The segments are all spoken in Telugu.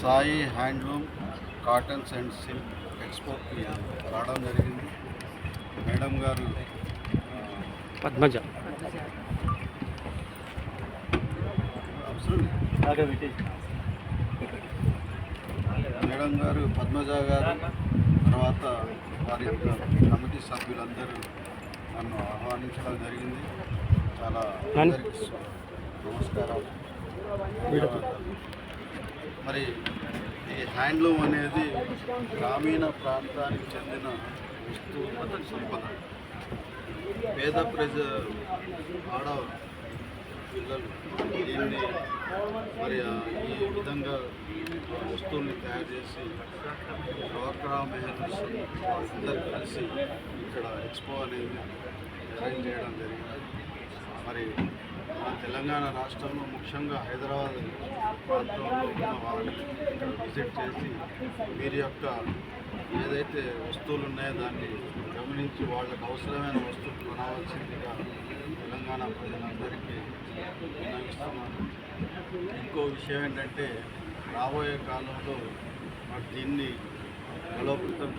Sai handloom cottons and silk ఎక్స్పోకి రావడం జరిగింది. మేడం గారు పద్మజ మేడం గారు పద్మజ గారు తర్వాత వారి కమిటీ సభ్యులందరూ నన్ను ఆహ్వానించడం జరిగింది. చాలా అందరికీ నమస్కారాలు. మరి ఈ హ్యాండ్లూమ్ అనేది గ్రామీణ ప్రాంతానికి చెందిన వస్తువు సంపద. పేద ఆడ పిల్లలు దీన్ని మరి ఈ విధంగా వస్తువుల్ని తయారు చేసి డ్వాక్రా మహిళలు అందరూ కలిసి ఇక్కడ ఎక్స్పో అనేది అరేంజ్ చేయడం జరిగింది. మరి మన తెలంగాణ రాష్ట్రంలో ముఖ్యంగా హైదరాబాద్ ప్రాంతంలో ఉన్న వాళ్ళని ఇక్కడ విజిట్ చేసి వీరి యొక్క ఏదైతే వస్తువులు ఉన్నాయో దాన్ని గమనించి వాళ్ళకు అవసరమైన వస్తువులు కొనవలసిందిగా తెలంగాణ ప్రజలందరికీ విన్నవిస్తున్నాను. ఇంకో విషయం ఏంటంటే రాబోయే కాలంలో మరి దీన్ని బలోపేతం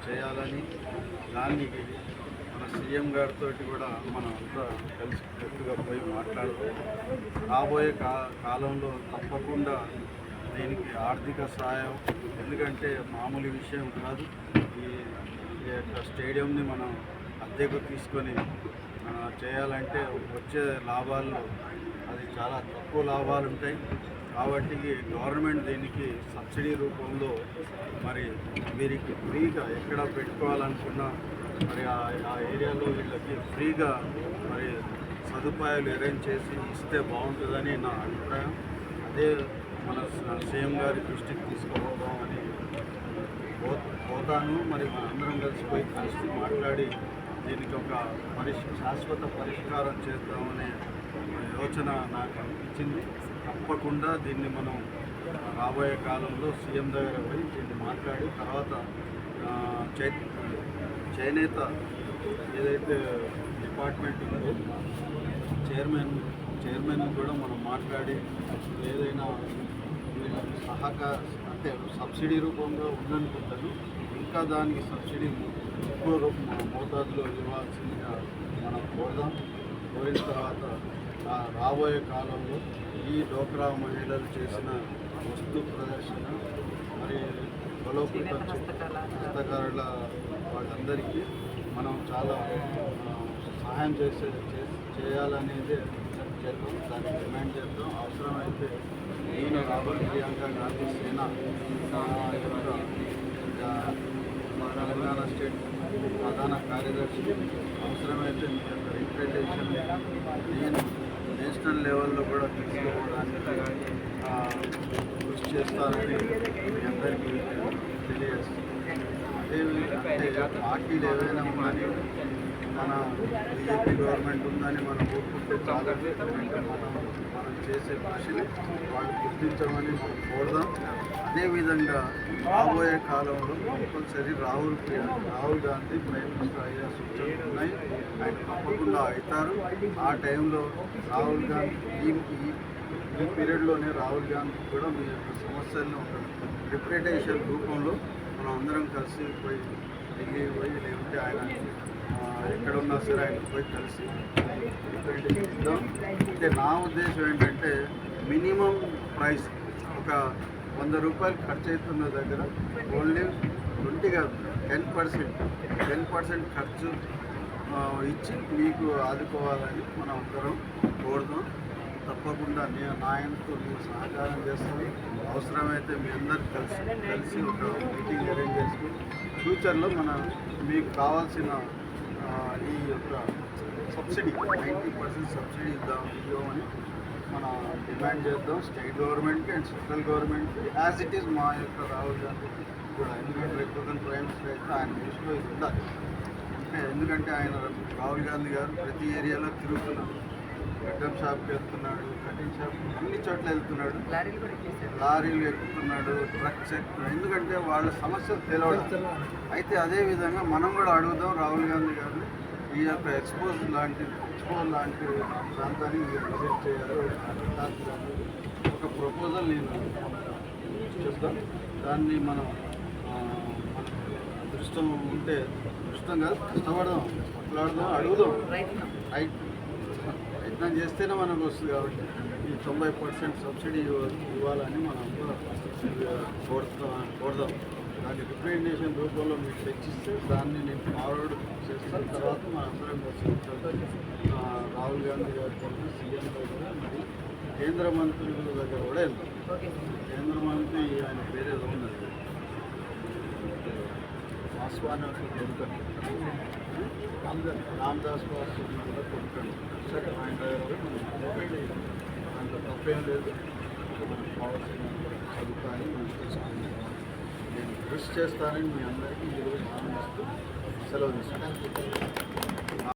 చేయాలని దానికి మన సీఎం గారితో కూడా మనం అంతా కలిసి గట్టిగా పోయి మాట్లాడుతాం. రాబోయే కాలంలో తప్పకుండా దీనికి ఆర్థిక సహాయం, ఎందుకంటే మామూలు విషయం కాదు. ఈ యొక్క స్టేడియంని మనం అద్దెకు తీసుకొని చేయాలంటే వచ్చే లాభాల్లో అది చాలా తక్కువ లాభాలు ఉంటాయి. కాబట్టి గవర్నమెంట్ దీనికి సబ్సిడీ రూపంలో మరి వీరికి ఫ్రీగా ఎక్కడ పెట్టుకోవాలనుకున్నా మరి ఆ ఏరియాలో వీళ్ళకి ఫ్రీగా మరి సదుపాయాలు అరేంజ్ చేసి ఇస్తే బాగుంటుందని నా అభిప్రాయం. అదే మన సీఎం గారి దృష్టికి తీసుకుపోదామని పోతాను. మరి మన అందరం కలిసి మాట్లాడి దీనికి ఒక శాశ్వత పరిష్కారం చేద్దామనే యోచన నాకు అనిపించింది. తప్పకుండా దీన్ని మనం రాబోయే కాలంలో సీఎం దగ్గర పోయి దీన్ని మాట్లాడి తర్వాత చేనేత ఏదైతే డిపార్ట్మెంట్ ఉందో చైర్మన్ కూడా మనం మాట్లాడి ఏదైనా వీళ్ళకి అంటే సబ్సిడీ రూపంలో ఉందనుకుంటాను. ఇంకా దానికి సబ్సిడీ ఎక్కువ మోతాదులో ఇవ్వాల్సిందిగా మనం కోరిన తర్వాత రాబోయే కాలంలో ఈ డ్వాక్రా మహిళలు చేసిన వస్తు ప్రదర్శన మరి బలోపేతం హస్తకారుల వాళ్ళందరికీ మనం చాలా సహాయం చేయాలనేది చేద్దాం. దాన్ని డిమాండ్ చేద్దాం. అవసరమైతే నేను రాహుల్ ప్రియాంక గాంధీ సేన తెలంగాణ స్టేట్ ప్రధాన కార్యదర్శి అవసరమైతే మీ యొక్క రిప్రజెంటేషన్ నేను నేషనల్ లెవెల్లో కూడా తీసుకోవడానికి కృషి చేస్తానని మీ అందరికీ తెలియజేస్తాను. అదేవిధంగా పార్టీలు ఏవైనా కానీ మన బీజేపీ గవర్నమెంట్ ఉందని మనం ఊరుకుంటే చాలా మనం చేసే కృషిని వాళ్ళు గుర్తించమని మనం కోరుదాం. అదేవిధంగా రాబోయే కాలంలో compulsory Rahul Gandhi prime minister అయ్యే సూచనలు ఉన్నాయి. ఆయన తప్పకుండా అవుతారు. ఆ టైంలో రాహుల్ గాంధీ ఈ పీరియడ్లోనే రాహుల్ గాంధీ కూడా మీ యొక్క సమస్యలను ఒక రిప్రజెంటేషన్ రూపంలో మనం అందరం కలిసి పోయి ఢిల్లీ పోయి లేకుంటే ఆయన ఎక్కడున్నా సరే ఆయన పోయి కలిసి రిప్రజెంటేషన్ ఇద్దాం. అంటే నా ఉద్దేశం ఏంటంటే మినిమం ప్రైస్ ఒక 100 రూపాయలు ఖర్చు అవుతున్న దగ్గర ఓన్లీ 10% ఖర్చు ఇచ్చి మీకు ఆదుకోవాలని మనం అందరం కోరుతాం. తప్పకుండా నేను నాయనతో నేను సహకారం చేస్తాను. అవసరమైతే మీ అందరు కలిసి ఒక మీటింగ్ అరేంజ్ చేసుకుని ఫ్యూచర్లో మీకు కావాల్సిన ఈ యొక్క సబ్సిడీ 90% సబ్సిడీ ఇవ్వమని మనం డిమాండ్ చేద్దాం స్టేట్ గవర్నమెంట్కి అండ్ సెంట్రల్ గవర్నమెంట్కి యాజ్ ఇట్ ఈస్ మా యొక్క రాహుల్ గాంధీ కూడా. ఎందుకంటే రిప్రజెంట్ ప్రైమ్ మినిస్టర్ అయితే ఆయన దృష్టిలో ఉండాలి. ఎందుకంటే ఆయన రాహుల్ గాంధీ గారు ప్రతి ఏరియాలో తిరుగుతున్నారు. గడ్డం షాప్కి వెళ్తున్నాడు, కటింగ్ షాప్ అన్ని చోట్ల వెళ్తున్నాడు, లారీలు ఎక్కుతున్నాడు, ట్రక్స్ ఎక్కుతున్నాడు. ఎందుకంటే వాళ్ళ సమస్యలు తెలవడం. అయితే అదేవిధంగా మనం కూడా అడుగుదాం రాహుల్ గాంధీ గారిని ఈ యొక్క ఎక్స్పో లాంటి ప్రాంతాన్ని మీరు విజిట్ చేయాలి. ఒక ప్రపోజల్ నేను చేద్దాం. దాన్ని మనం మన అదృష్టం ఉంటే అదృష్టం కాదు, కష్టపడదాం, మాట్లాడదాం, అడుగుదాం, ప్రయత్నం చేస్తేనే మనకు వస్తుంది. కాబట్టి ఈ 90% సబ్సిడీ ఇవ్వాలని మనం కూడా కోరుదాం. దాన్ని రిప్రజెంటేషన్ రూపంలో మీకు తెచ్చిస్తే దాన్ని నేను ఫార్వర్డ్ చేస్తాను. తర్వాత మన అందరం రాహుల్ గాంధీ గారి దగ్గర, సీఎం దగ్గర, మరి కేంద్ర మంత్రుల దగ్గర కూడా వెళ్తాం. కేంద్ర మంత్రి ఆయన పేరేదో ఉన్నది, పాస్వాన్ కొడుకండి, రామ్దాస్ పాస్వాన్ కూడా కొడుకండి. ఆయన దగ్గర దాంట్లో తప్పేం లేదు. కావాల్సిన సదుపాయాన్ని మనం తీసుకుంటాం. నేను కృషి చేస్తానని మీ అందరికీ ఈరోజు హామీ ఇస్తూ సెలవు తీసుకుంటాను.